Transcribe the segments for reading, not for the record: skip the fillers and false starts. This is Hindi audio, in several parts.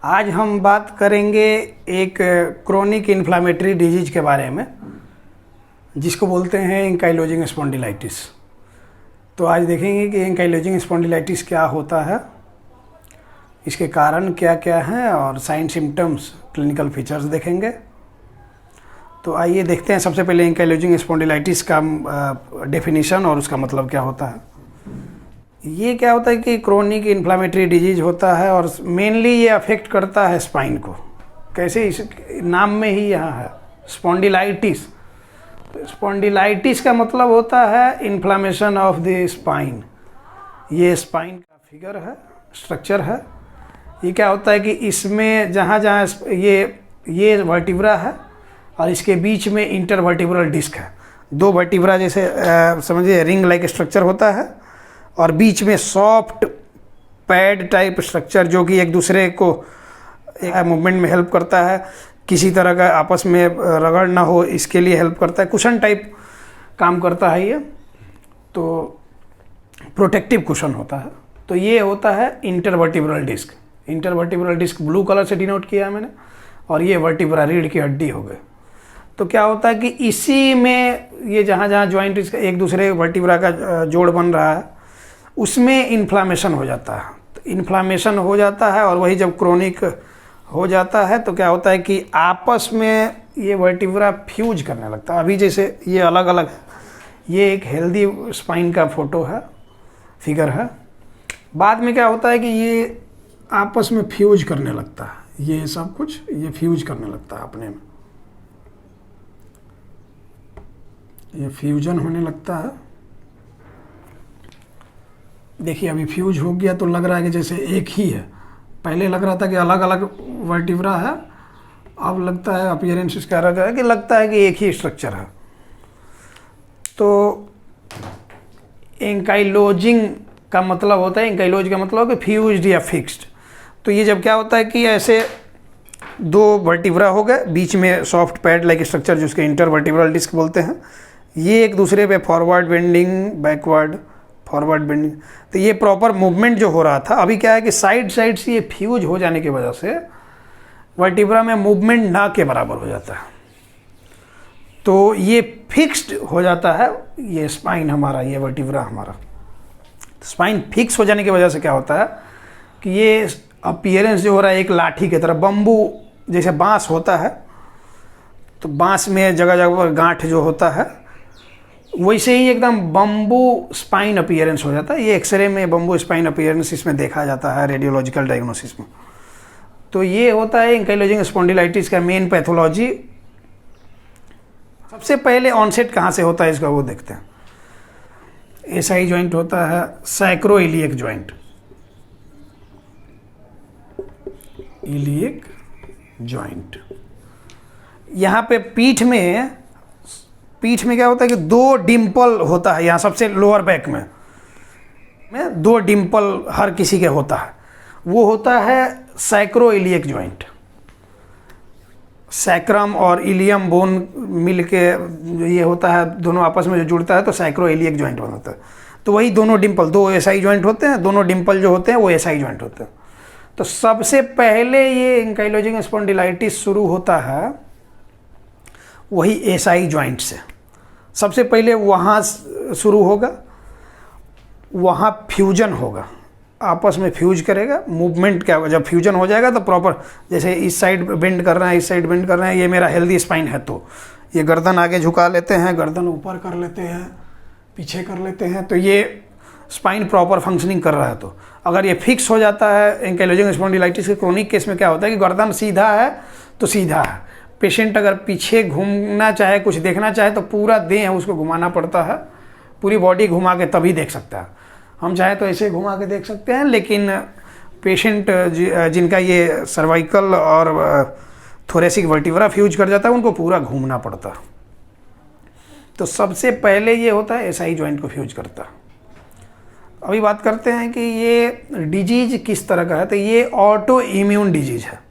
आज हम बात करेंगे एक क्रोनिक इन्फ्लामेटरी डिजीज के बारे में जिसको बोलते हैं एंकाइलोजिंग स्पॉन्डिलाइटिस। तो आज देखेंगे कि एंकाइलोजिंग स्पॉन्डिलाइटिस क्या होता है, इसके कारण क्या क्या हैं और साइन सिम्टम्स, क्लिनिकल फीचर्स देखेंगे। तो आइए देखते हैं सबसे पहले एंकाइलोजिंग स्पॉन्डिलाइटिस का डेफिनेशन और उसका मतलब क्या होता है। ये क्या होता है कि क्रोनिक इन्फ्लामेटरी डिजीज होता है और मेनली ये अफेक्ट करता है स्पाइन को। कैसे, इस नाम में ही यहाँ है स्पॉन्डिलाइटिस। स्पॉन्डिलाइटिस का मतलब होता है इन्फ्लामेशन ऑफ द स्पाइन। ये स्पाइन का फिगर है, स्ट्रक्चर है। ये क्या होता है कि इसमें जहाँ जहाँ ये वर्टिब्रा है और इसके बीच में इंटरवर्टिब्रल डिस्क है। दो वर्टिब्रा जैसे समझिए रिंग लाइक स्ट्रक्चर होता है और बीच में सॉफ्ट पैड टाइप स्ट्रक्चर जो कि एक दूसरे को मूवमेंट में हेल्प करता है, किसी तरह का आपस में रगड़ ना हो इसके लिए हेल्प करता है। कुशन टाइप काम करता है ये, तो प्रोटेक्टिव कुशन होता है। तो ये होता है intervertebral disc. Intervertebral disc blue colour से डिनोट किया है मैंने, और ये वर्टिब्रा रीढ़ की हड्डी हो गए। तो क्या होता है कि इसी में ये जहाँ जहाँ जॉइंट इसका एक दूसरे वर्टिब्रा का जोड़ बन रहा है उसमें इन्फ्लामेशन हो जाता है। तो इन्फ्लामेशन हो जाता है और वही जब क्रोनिक हो जाता है तो क्या होता है कि आपस में ये वर्टिब्रा फ्यूज करने लगता है। अभी जैसे ये अलग अलग है, ये एक हेल्दी स्पाइन का फोटो है, फिगर है। बाद में क्या होता है कि ये आपस में फ्यूज करने लगता है, ये सब कुछ ये फ्यूज करने लगता है अपने में, ये फ्यूजन होने लगता है। देखिए अभी फ्यूज हो गया तो लग रहा है कि जैसे एक ही है। पहले लग रहा था कि अलग अलग वर्टिब्रा है, अब लगता है अपीयरेंस इसका रहा है कि लगता है कि एक ही स्ट्रक्चर है। तो एंकाइलोजिंग का मतलब होता है, एंकाइलोज का मतलब है कि फ्यूज्ड या फिक्स्ड। तो ये जब क्या होता है कि ऐसे दो वर्टिब्रा हो गए, बीच में सॉफ्ट पैड लाइक स्ट्रक्चर जिसके इंटरवर्टिब्रल डिस्क बोलते हैं, ये एक दूसरे पे forward bending, backward, forward bending. तो ये प्रॉपर मूवमेंट जो हो रहा था, अभी क्या है कि साइड साइड से ये फ्यूज हो जाने की वजह से वर्टिब्रा में मूवमेंट ना के बराबर हो जाता है। तो ये फिक्स्ड हो जाता है, ये स्पाइन हमारा, ये वर्टिब्रा हमारा। स्पाइन फिक्स हो जाने की वजह से क्या होता है कि ये अपीयरेंस जो हो रहा है एक लाठी की तरह, बम्बू जैसे बांस होता है तो बांस में जगह जगह पर गांठ जो होता है, वैसे ही एकदम बम्बू स्पाइन अपीयरेंस हो जाता है। ये एक्सरे में बम्बू स्पाइन अपीयरेंस इसमें देखा जाता है रेडियोलॉजिकल डायग्नोसिस में। तो ये होता है एंकाइलोजिंग स्पॉन्डिलाइटिस का मेन पैथोलॉजी। सबसे पहले ऑनसेट कहाँ से होता है इसका वो देखते हैं। एसआई जॉइंट होता है, सैक्रोइलियक जॉइंट, इलियक जॉइंट। यहाँ पे पीठ में क्या होता है कि दो डिम्पल होता है। यहाँ सबसे लोअर बैक में दो डिम्पल हर किसी के होता है, वो होता है सैक्रोइलियक जॉइंट। सैक्रम और इलियम बोन मिल के ये होता है, दोनों आपस में जो जुड़ता है तो सैक्रोइलियक जॉइंट बनता है। तो वही दोनों डिम्पल, दो एसआई जॉइंट होते हैं, दोनों डिम्पल जो होते हैं वो एसआई जॉइंट होते हैं। तो सबसे पहले ये एंकाइलोजिंग स्पॉन्डिलाइटिस शुरू होता है वही एसआई जॉइंट से। सबसे पहले वहाँ शुरू होगा, वहाँ फ्यूजन होगा, आपस में फ्यूज करेगा। मूवमेंट क्या होगा, जब फ्यूजन हो जाएगा तो प्रॉपर जैसे इस साइड बेंड कर रहे हैं, इस साइड बेंड कर रहे हैं, ये मेरा हेल्दी स्पाइन है तो ये गर्दन आगे झुका लेते हैं, गर्दन ऊपर कर लेते हैं, पीछे कर लेते हैं, तो ये स्पाइन प्रॉपर फंक्शनिंग कर रहा है। तो अगर ये फिक्स हो जाता है एंकाइलोजिंग स्पॉन्डिलाइटिस के क्रोनिक केस में क्या होता है कि गर्दन सीधा है तो सीधा है। पेशेंट अगर पीछे घूमना चाहे, कुछ देखना चाहे तो पूरा देह उसको घुमाना पड़ता है, पूरी बॉडी घुमा के तभी देख सकता है। हम चाहे तो ऐसे घुमा के देख सकते हैं, लेकिन पेशेंट जिनका ये सर्वाइकल और थोरेसिक वर्टिब्रा फ्यूज कर जाता है उनको पूरा घूमना पड़ता है। तो सबसे पहले ये होता है एसआई जॉइंट को फ्यूज करता है। अभी बात करते हैं कि ये डिजीज किस तरह का है। तो ये ऑटो इम्यून डिजीज है।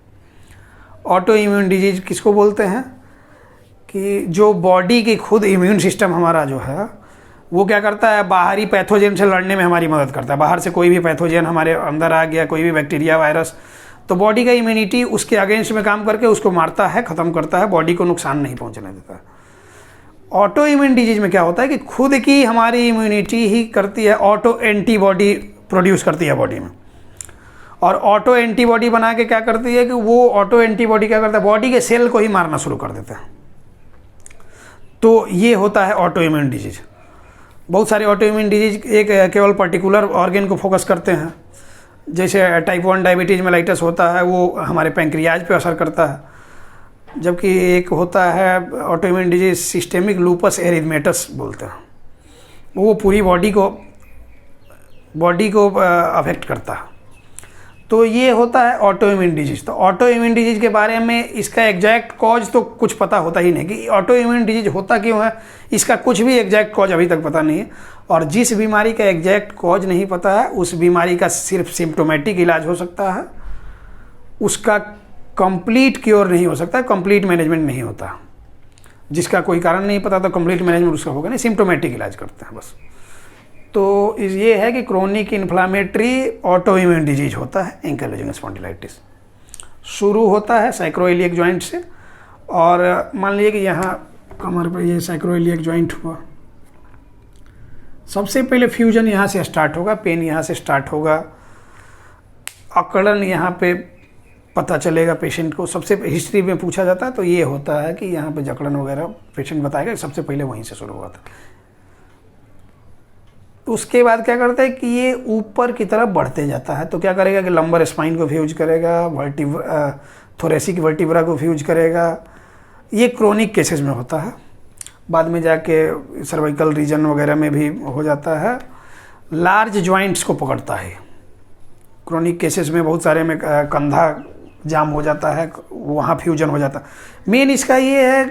ऑटो इम्यून डिजीज किसको बोलते हैं कि जो बॉडी की खुद इम्यून सिस्टम हमारा जो है वो क्या करता है, बाहरी पैथोजन से लड़ने में हमारी मदद करता है। बाहर से कोई भी पैथोजन हमारे अंदर आ गया, कोई भी बैक्टीरिया, वायरस, तो बॉडी का इम्यूनिटी उसके अगेंस्ट में काम करके उसको मारता है, ख़त्म करता है, बॉडी को नुकसान नहीं पहुंचने देता है। ऑटो इम्यून डिजीज में क्या होता है कि खुद की हमारी इम्यूनिटी ही करती है, ऑटो एंटीबॉडी प्रोड्यूस करती है बॉडी में, और ऑटो एंटीबॉडी बना के क्या करती है कि वो ऑटो एंटीबॉडी क्या करता है, बॉडी के सेल को ही मारना शुरू कर देता है। तो ये होता है ऑटो इम्यून डिजीज। बहुत सारे ऑटो इम्यून डिजीज एक केवल पर्टिकुलर ऑर्गन को फोकस करते हैं, जैसे टाइप 1 डायबिटीज मेलाइटस होता है, वो हमारे पैंक्रियाज पे असर करता है, जबकि एक होता है auto immune disease systemic loops erythematous बोलते हैं, वो पूरी बॉडी को अफेक्ट करता है। तो ये होता है ऑटो इम्यून डिजीज। तो ऑटो इम्यून डिजीज के बारे में इसका एग्जैक्ट कॉज तो कुछ पता होता ही नहीं कि ऑटो इम्यून डिजीज होता क्यों है, इसका कुछ भी एग्जैक्ट कॉज अभी तक पता नहीं है। और जिस बीमारी का एग्जैक्ट कॉज नहीं पता है, उस बीमारी का सिर्फ सिम्टोमेटिक इलाज हो सकता है, उसका कंप्लीट क्योर नहीं हो सकता, कंप्लीट मैनेजमेंट नहीं होता। जिसका कोई कारण नहीं पता तो कंप्लीट मैनेजमेंट उसका होगा नहीं, सिम्टोमेटिक इलाज करते हैं बस। तो ये है कि chronic inflammatory auto immune disease होता है एंकाइलोजिंग स्पॉन्डिलाइटिस। शुरू होता है सैक्रोइलियक जॉइंट से, और मान लीजिए कि यहाँ कमर पर ये सैक्रोइलियक जॉइंट हुआ, सबसे पहले फ्यूजन यहाँ से स्टार्ट होगा, पेन यहाँ से स्टार्ट होगा, अकड़न यहाँ पे पता चलेगा पेशेंट को, सबसे हिस्ट्री में पूछा जाता है तो ये होता है कि यहाँ पे जकड़न वगैरह पेशेंट बताएगा, सबसे पहले वहीं से शुरू हुआ था। उसके बाद क्या करता है कि ये ऊपर की तरफ बढ़ते जाता है, तो क्या करेगा कि लंबर स्पाइन को फ्यूज करेगा, थोरेसिक वर्टिब्रा को फ्यूज करेगा। ये क्रोनिक केसेस में होता है, बाद में जाके सर्वाइकल रीजन वगैरह में भी हो जाता है। लार्ज जॉइंट्स को पकड़ता है क्रोनिक केसेस में, बहुत सारे में कंधा जाम हो जाता है, वहाँ फ्यूजन हो जाता है। मेन इसका ये है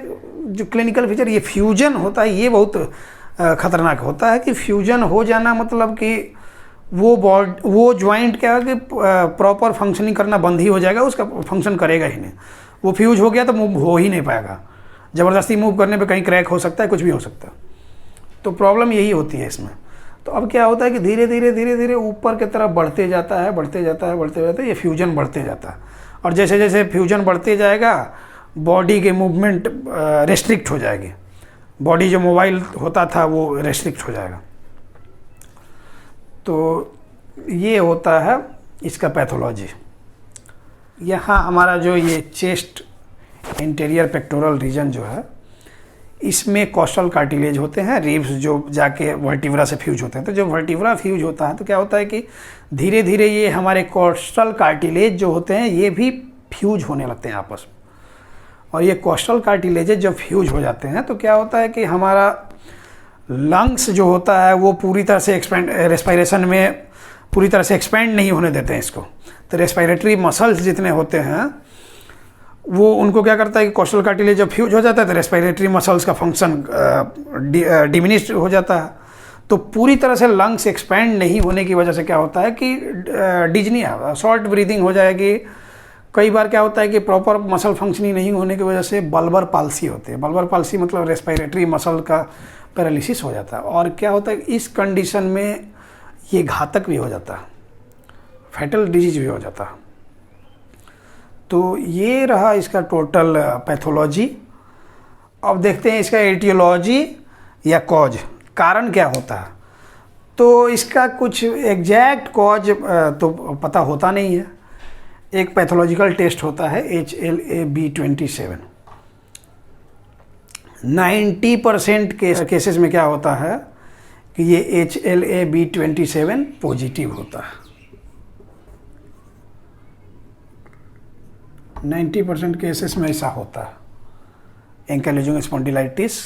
जो क्लिनिकल फीचर, ये फ्यूजन होता है, ये बहुत खतरनाक होता है कि फ्यूजन हो जाना मतलब कि वो जॉइंट क्या है कि प्रॉपर फंक्शनिंग करना बंद ही हो जाएगा, उसका फंक्शन करेगा ही नहीं। वो फ्यूज हो गया तो मूव हो ही नहीं पाएगा, ज़बरदस्ती मूव करने पे कहीं क्रैक हो सकता है, कुछ भी हो सकता है। तो प्रॉब्लम यही होती है इसमें। तो अब क्या होता है कि धीरे धीरे ऊपर की तरफ बढ़ते जाता है, ये फ्यूजन बढ़ते जाता है, और जैसे जैसे फ्यूजन बढ़ते जाएगा बॉडी के मूवमेंट रेस्ट्रिक्ट हो जाएगी, बॉडी जो मोबाइल होता था वो रेस्ट्रिक्ट हो जाएगा। तो ये होता है इसका पैथोलॉजी। यहाँ हमारा जो ये चेस्ट इंटीरियर पेक्टोरल रीजन जो है, इसमें कॉस्टल कार्टिलेज होते हैं, रिब्स जो जाके वर्टिब्रा से फ्यूज होते हैं। तो जब वर्टिब्रा फ्यूज होता है तो क्या होता है कि धीरे धीरे ये हमारे कॉस्टल कार्टिलेज जो होते हैं ये भी फ्यूज होने लगते हैं आपस में। और ये कॉस्टल कार्टिलेजेज जब फ्यूज हो जाते हैं तो क्या होता है कि हमारा लंग्स जो होता है वो पूरी तरह से एक्सपेंड, रेस्पायरेशन में पूरी तरह से एक्सपेंड नहीं होने देते हैं इसको। तो रेस्पायरेटरी मसल्स जितने होते हैं वो उनको क्या करता है कि कॉस्टल कार्टिलेज जब फ्यूज हो जाता है तो रेस्पायरेटरी मसल्स का फंक्शन डिमिनिश हो जाता है। तो पूरी तरह से लंग्स एक्सपेंड नहीं होने की वजह से क्या होता है कि डिजनिया, शॉर्ट ब्रीदिंग हो जाएगी। कई बार क्या होता है कि प्रॉपर मसल फंक्शनिंग नहीं होने की वजह से बल्बर पाल्सी होती है। बल्बर पाल्सी मतलब रेस्पायरेटरी मसल का पैरालिसिस हो जाता है। और क्या होता है इस कंडीशन में ये घातक भी हो जाता है, फैटल डिजीज भी हो जाता है। तो ये रहा इसका टोटल पैथोलॉजी। अब देखते हैं इसका एटियोलॉजी या कॉज, कारण क्या होता है। तो इसका कुछ एग्जैक्ट कॉज तो पता होता नहीं है। एक पैथोलॉजिकल टेस्ट होता है HLA-B27। 90% केसेस में क्या होता है कि ये HLA-B27 पॉजिटिव होता है। 90% केसेस में ऐसा होता है एंकाइलोजिंग स्पॉन्डिलाइटिस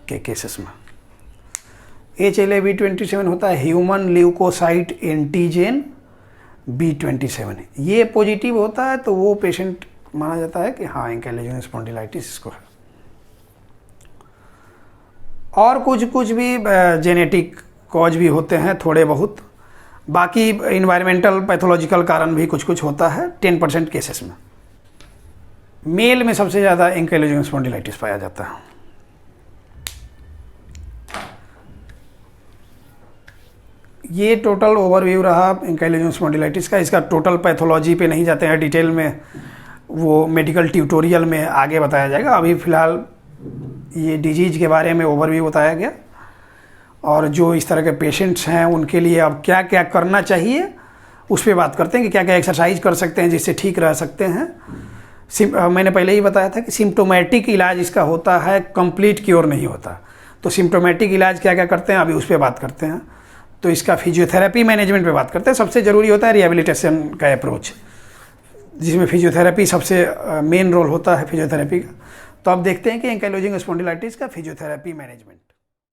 के केसेस में। HLA-B27 होता है ह्यूमन ल्यूकोसाइट एंटीजन B27। ये पॉजिटिव होता है तो वो पेशेंट माना जाता है कि हाँ एंकाइलोजिंग स्पॉन्डिलाइटिस इसको है। और कुछ भी जेनेटिक कॉज भी होते हैं थोड़े बहुत, बाकी इन्वायरमेंटल पैथोलॉजिकल कारण भी कुछ होता है 10% केसेस में। मेल में सबसे ज़्यादा एंकाइलोजिंग स्पॉन्डिलाइटिस पाया जाता है। ये टोटल ओवरव्यू रहा एंकाइलोजिंग स्पॉन्डिलाइटिस का। इसका टोटल पैथोलॉजी पे नहीं जाते हैं डिटेल में, वो मेडिकल ट्यूटोरियल में आगे बताया जाएगा। अभी फ़िलहाल ये डिजीज़ के बारे में ओवरव्यू बताया गया, और जो इस तरह के पेशेंट्स हैं उनके लिए अब क्या क्या करना चाहिए उस पर बात करते हैं कि क्या क्या एक्सरसाइज कर सकते हैं जिससे ठीक रह सकते हैं। मैंने पहले ही बताया था कि सिम्टोमेटिक इलाज इसका होता है, कंप्लीट क्योर नहीं होता। तो सिम्टोमेटिक इलाज क्या क्या करते हैं अभी उस पर बात करते हैं। तो इसका फिजियोथेरेपी मैनेजमेंट पे बात करते हैं। सबसे ज़रूरी होता है रिहेबिलिटेशन का अप्रोच, जिसमें फिजियोथेरेपी सबसे मेन रोल होता है फिजियोथेरेपी का। तो अब देखते हैं कि एंकाइलोजिंग स्पॉन्डिलाइटिस का फिजियोथेरेपी मैनेजमेंट।